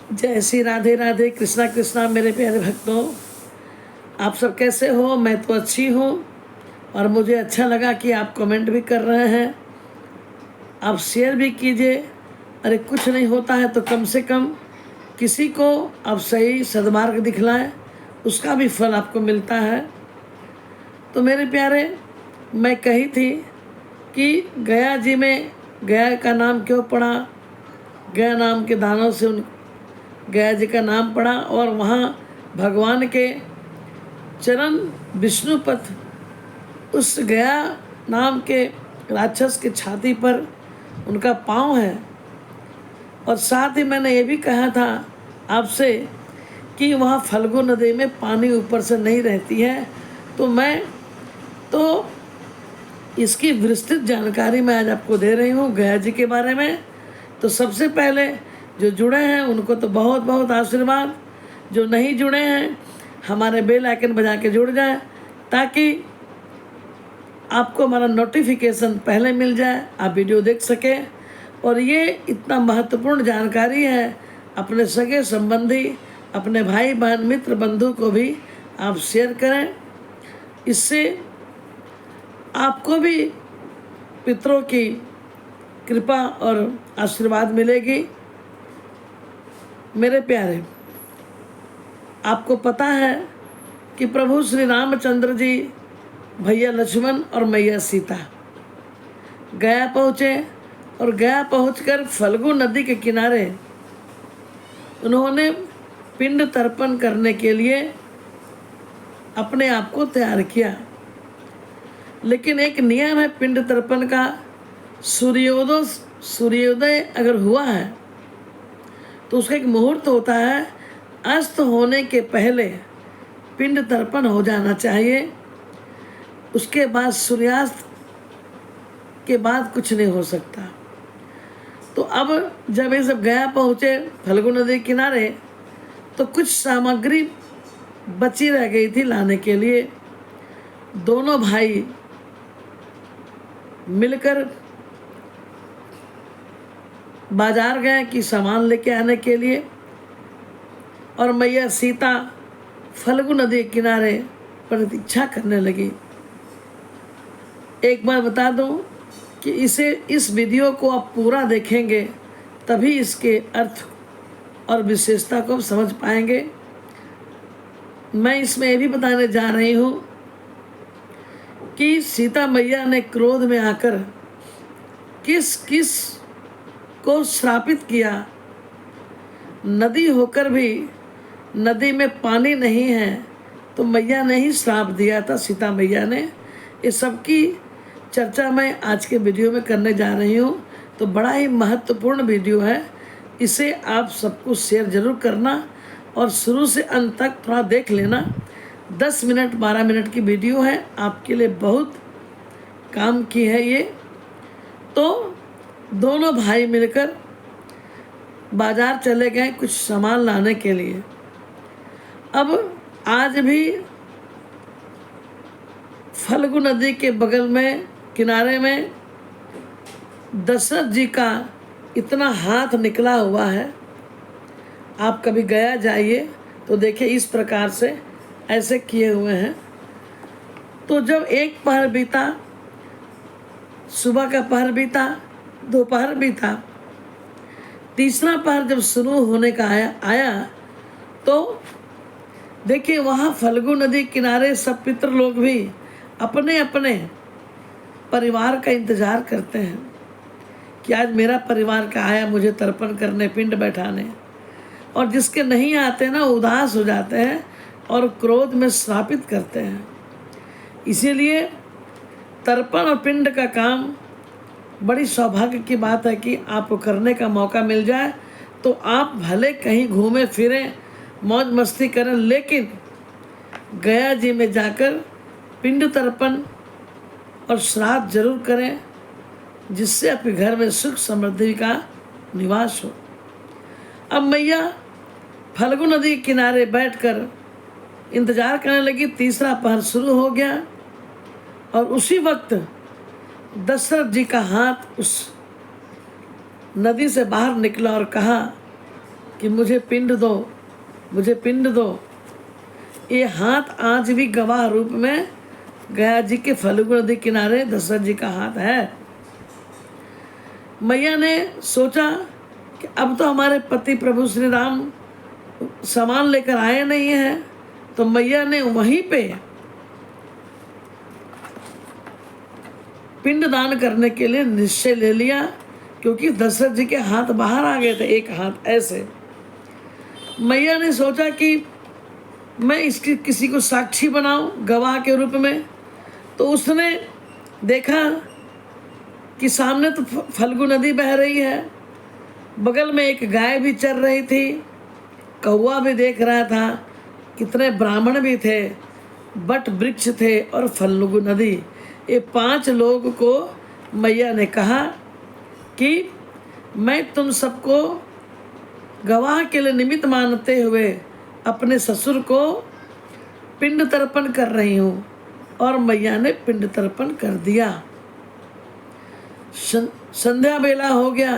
जय श्री राधे राधे, कृष्णा कृष्णा। मेरे प्यारे भक्तों, आप सब कैसे हो? मैं तो अच्छी हूँ और मुझे अच्छा लगा कि आप कमेंट भी कर रहे हैं, आप शेयर भी कीजिए। अरे कुछ नहीं होता है तो कम से कम किसी को आप सही सद्मार्ग दिखलाएं, उसका भी फल आपको मिलता है। तो मेरे प्यारे, मैं कही थी कि गया जी में गया का नाम क्यों पड़ा, गया नाम के दानों से उन गया जी का नाम पड़ा और वहाँ भगवान के चरण विष्णुपथ उस गया नाम के राक्षस के छाती पर उनका पाँव है। और साथ ही मैंने ये भी कहा था आपसे कि वहाँ फल्गु नदी में पानी ऊपर से नहीं रहती है। तो मैं तो इसकी विस्तृत जानकारी मैं आज आपको दे रही हूँ गया जी के बारे में। तो सबसे पहले जो जुड़े हैं उनको तो बहुत बहुत आशीर्वाद, जो नहीं जुड़े हैं हमारे बेल आइकन बजा के जुड़ जाए ताकि आपको हमारा नोटिफिकेशन पहले मिल जाए, आप वीडियो देख सकें। और ये इतना महत्वपूर्ण जानकारी है, अपने सगे संबंधी, अपने भाई बहन मित्र बंधु को भी आप शेयर करें। इससे आपको भी पितरों की कृपा और आशीर्वाद मिलेगी। मेरे प्यारे, आपको पता है कि प्रभु श्री रामचंद्र जी भैया लक्ष्मण और मैया सीता गया पहुँचे और गया पहुंचकर फल्गु नदी के किनारे उन्होंने पिंड तर्पण करने के लिए अपने आप को तैयार किया। लेकिन एक नियम है पिंड तर्पण का, सूर्योदय अगर हुआ है तो उसका एक मुहूर्त होता है, अस्त होने के पहले पिंड तर्पण हो जाना चाहिए। उसके बाद सूर्यास्त के बाद कुछ नहीं हो सकता। तो अब जब ये सब गया पहुँचे फल्गु नदी किनारे तो कुछ सामग्री बची रह गई थी लाने के लिए। दोनों भाई मिलकर बाजार गए कि सामान लेके आने के लिए, और मैया सीता फल्गु नदी के किनारे प्रतीक्षा करने लगी। एक बार बता दूं कि इस वीडियो को आप पूरा देखेंगे तभी इसके अर्थ और विशेषता को आप समझ पाएंगे। मैं इसमें ये भी बताने जा रही हूँ कि सीता मैया ने क्रोध में आकर किस किस को श्रापित किया। नदी होकर भी नदी में पानी नहीं है तो मैया ने ही श्राप दिया था, सीता मैया ने। इस सब की चर्चा मैं आज के वीडियो में करने जा रही हूँ। तो बड़ा ही महत्वपूर्ण वीडियो है, इसे आप सबको शेयर जरूर करना और शुरू से अंत तक थोड़ा देख लेना। 10 मिनट 12 मिनट की वीडियो है, आपके लिए बहुत काम की है ये। तो दोनों भाई मिलकर बाजार चले गए कुछ सामान लाने के लिए। अब आज भी फल्गु नदी के बगल में किनारे में दशरथ जी का इतना हाथ निकला हुआ है। आप कभी गया जाइए तो देखिए इस प्रकार से ऐसे किए हुए हैं। तो जब एक पहर बीता, सुबह का पहर बीता, दोपहर बीता, तीसरा पहर जब शुरू होने का आया तो देखिए वहाँ फल्गु नदी किनारे सब पितर लोग भी अपने अपने परिवार का इंतज़ार करते हैं कि आज मेरा परिवार का आया मुझे तर्पण करने, पिंड बैठाने। और जिसके नहीं आते ना उदास हो जाते हैं और क्रोध में श्रापित करते हैं। इसीलिए तर्पण और पिंड का काम बड़ी सौभाग्य की बात है कि आपको करने का मौका मिल जाए। तो आप भले कहीं घूमें फिरें, मौज मस्ती करें, लेकिन गया जी में जाकर पिंड तर्पण और श्राद्ध जरूर करें, जिससे आपके घर में सुख समृद्धि का निवास हो। अब मैया फल्गु नदी के किनारे बैठकर इंतजार करने लगी। तीसरा पहर शुरू हो गया और उसी वक्त दशरथ जी का हाथ उस नदी से बाहर निकला और कहा कि मुझे पिंड दो, मुझे पिंड दो। ये हाथ आज भी गवाह रूप में गया जी के फल्गु नदी किनारे दशरथ जी का हाथ है। मैया ने सोचा कि अब तो हमारे पति प्रभु श्री राम सामान लेकर आए नहीं हैं, तो मैया ने वहीं पे पिंड दान करने के लिए निश्चय ले लिया, क्योंकि दशरथ जी के हाथ बाहर आ गए थे, एक हाथ ऐसे। मैया ने सोचा कि मैं इसकी किसी को साक्षी बनाऊं गवाह के रूप में। तो उसने देखा कि सामने तो फल्गु नदी बह रही है, बगल में एक गाय भी चर रही थी, कौवा भी देख रहा था, कितने ब्राह्मण भी थे, बट वृक्ष थे और फल्गु नदी। ये 5 लोग को मैया ने कहा कि मैं तुम सबको गवाह के लिए निमित्त मानते हुए अपने ससुर को पिंड तर्पण कर रही हूँ। और मैया ने पिंड तर्पण कर दिया। संध्या बेला हो गया।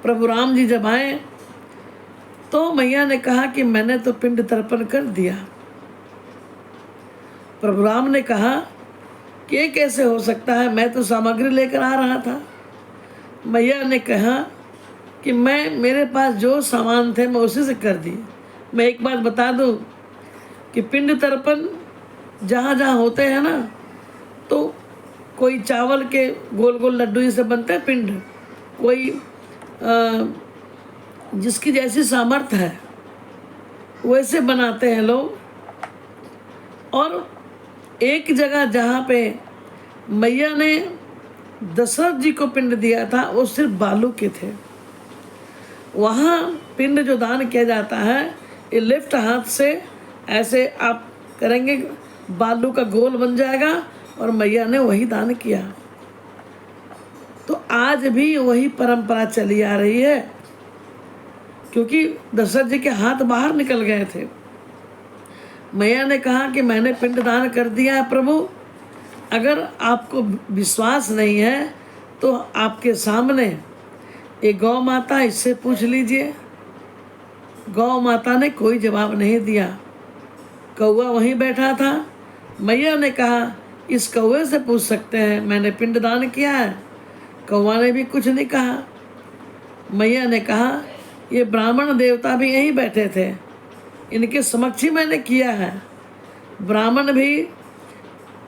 प्रभु राम जी जब आए तो मैया ने कहा कि मैंने तो पिंड तर्पण कर दिया। प्रभु राम ने कहा कि ये कैसे हो सकता है, मैं तो सामग्री लेकर आ रहा था। मैया ने कहा कि मेरे पास जो सामान थे मैं उसी से कर दिए। मैं एक बात बता दूं कि पिंड तर्पण जहाँ जहाँ होते हैं ना, तो कोई चावल के गोल गोल लड्डू से बनते हैं पिंड, कोई जिसकी जैसी सामर्थ्य है वैसे बनाते हैं लोग। और एक जगह जहाँ पे मैया ने दशरथ जी को पिंड दिया था वो सिर्फ बालू के थे। वहाँ पिंड जो दान किया जाता है, ये लेफ्ट हाथ से ऐसे आप करेंगे, बालू का गोल बन जाएगा, और मैया ने वही दान किया। तो आज भी वही परंपरा चली आ रही है, क्योंकि दशरथ जी के हाथ बाहर निकल गए थे। मैया ने कहा कि मैंने पिंड दान कर दिया है प्रभु, अगर आपको विश्वास नहीं है तो आपके सामने ये गौ माता, इससे पूछ लीजिए। गौ माता ने कोई जवाब नहीं दिया। कौवा वहीं बैठा था। मैया ने कहा इस कौवे से पूछ सकते हैं, मैंने पिंड दान किया है। कौवा ने भी कुछ नहीं कहा। मैया ने कहा ये ब्राह्मण देवता भी यहीं बैठे थे, इनके समक्ष ही मैंने किया है। ब्राह्मण भी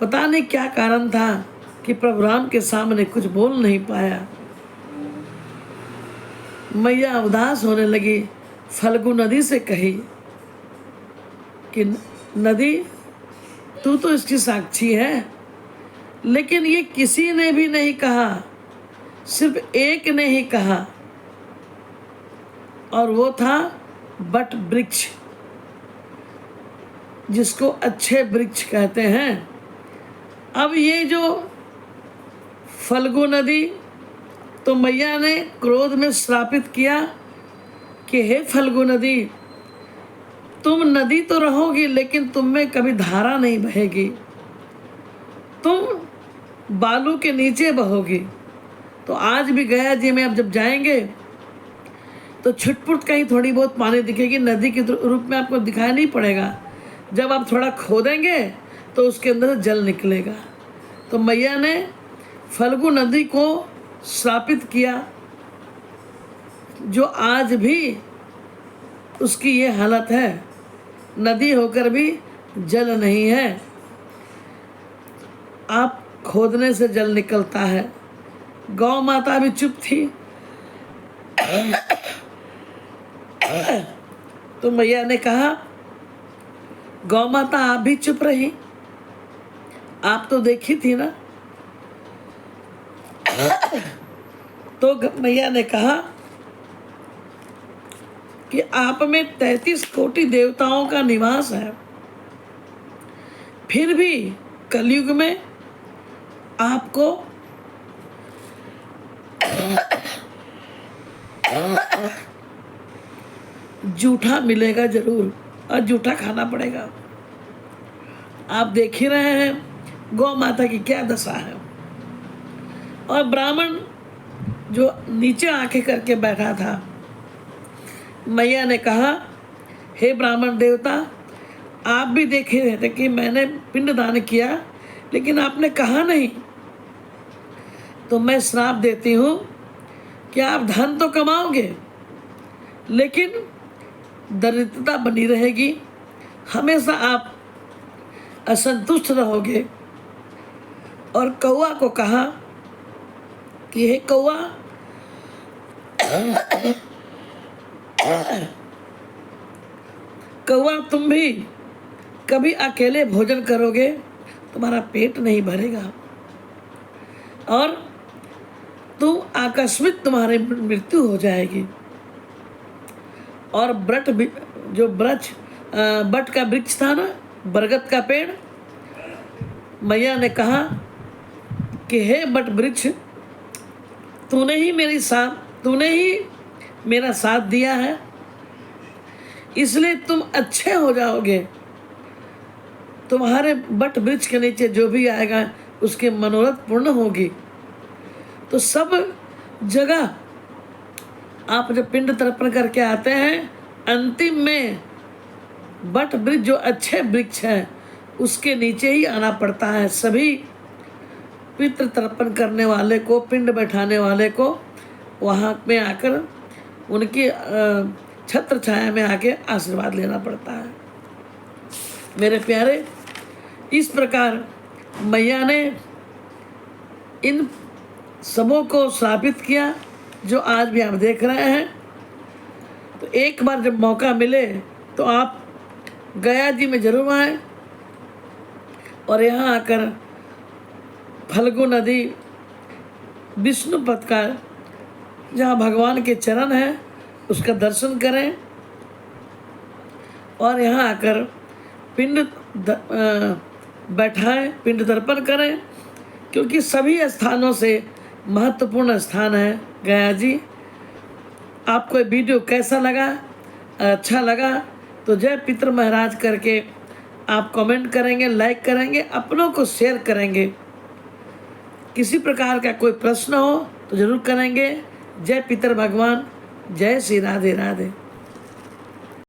पता नहीं क्या कारण था कि प्रभु राम के सामने कुछ बोल नहीं पाया। मैया उदास होने लगी। फल्गु नदी से कही कि नदी तू तो इसकी साक्षी है, लेकिन ये किसी ने भी नहीं कहा, सिर्फ एक ने ही कहा, और वो था बट वृक्ष, जिसको अच्छे वृक्ष कहते हैं। अब ये जो फल्गु नदी, तो मैया ने क्रोध में श्रापित किया कि हे फल्गु नदी, तुम नदी तो रहोगी लेकिन तुम में कभी धारा नहीं बहेगी, तुम बालू के नीचे बहोगी। तो आज भी गया जी में अब जब जाएंगे तो छुटपुट कहीं थोड़ी बहुत पानी दिखेगी, नदी के रूप में आपको दिखाई नहीं पड़ेगा। जब आप थोड़ा खोदेंगे तो उसके अंदर से जल निकलेगा। तो मैया ने फल्गु नदी को श्रापित किया, जो आज भी उसकी ये हालत है, नदी होकर भी जल नहीं है। आप खोदने से जल निकलता है। गौ माता भी चुप थी। तो मैया ने कहा गौ माता आप भी चुप रही, आप तो देखी थी ना। तो मैया ने कहा कि आप में 33 कोटि देवताओं का निवास है, फिर भी कलयुग में आपको जूठा मिलेगा जरूर, और जूठा खाना पड़ेगा। आप देख ही रहे हैं गौ माता की क्या दशा है। और ब्राह्मण जो नीचे आंखें करके बैठा था, मैया ने कहा, हे ब्राह्मण देवता, आप भी देखे रहे थे कि मैंने पिंडदान किया, लेकिन आपने कहा नहीं। तो मैं श्राप देती हूँ कि आप धन तो कमाओगे, लेकिन दरिद्रता बनी रहेगी, हमेशा आप असंतुष्ट रहोगे। और कौआ को कहा कि हे कौआ, कौआ तुम भी कभी अकेले भोजन करोगे, तुम्हारा पेट नहीं भरेगा और तुम आकस्मिक तुम्हारी मृत्यु हो जाएगी। और बट का वृक्ष था ना, बरगद का पेड़, मैया ने कहा कि हे बट वृक्ष, तूने ही मेरा साथ दिया है, इसलिए तुम अच्छे हो जाओगे। तुम्हारे बट वृक्ष के नीचे जो भी आएगा उसके मनोरथ पूर्ण होगी। तो सब जगह आप जब पिंड तर्पण करके आते हैं, अंतिम में बट वृक्ष जो अच्छे वृक्ष हैं उसके नीचे ही आना पड़ता है। सभी पितृ तर्पण करने वाले को, पिंड बैठाने वाले को वहाँ में आकर उनकी छत्र छाया में आके आशीर्वाद लेना पड़ता है। मेरे प्यारे, इस प्रकार मैया ने इन सबों को श्रापित किया जो आज भी आप देख रहे हैं। तो एक बार जब मौका मिले तो आप गया जी में जरूर आए और यहाँ आकर फल्गु नदी, विष्णुपद का जहाँ भगवान के चरण हैं उसका दर्शन करें और यहाँ आकर पिंड बैठाएं, पिंड तर्पण करें, क्योंकि सभी स्थानों से महत्वपूर्ण स्थान है गया जी। आपको ये वीडियो कैसा लगा? अच्छा लगा तो जय पितृ महाराज करके आप कमेंट करेंगे, लाइक करेंगे, अपनों को शेयर करेंगे। किसी प्रकार का कोई प्रश्न हो तो जरूर करेंगे। जय पितृ भगवान, जय श्री राधे राधे।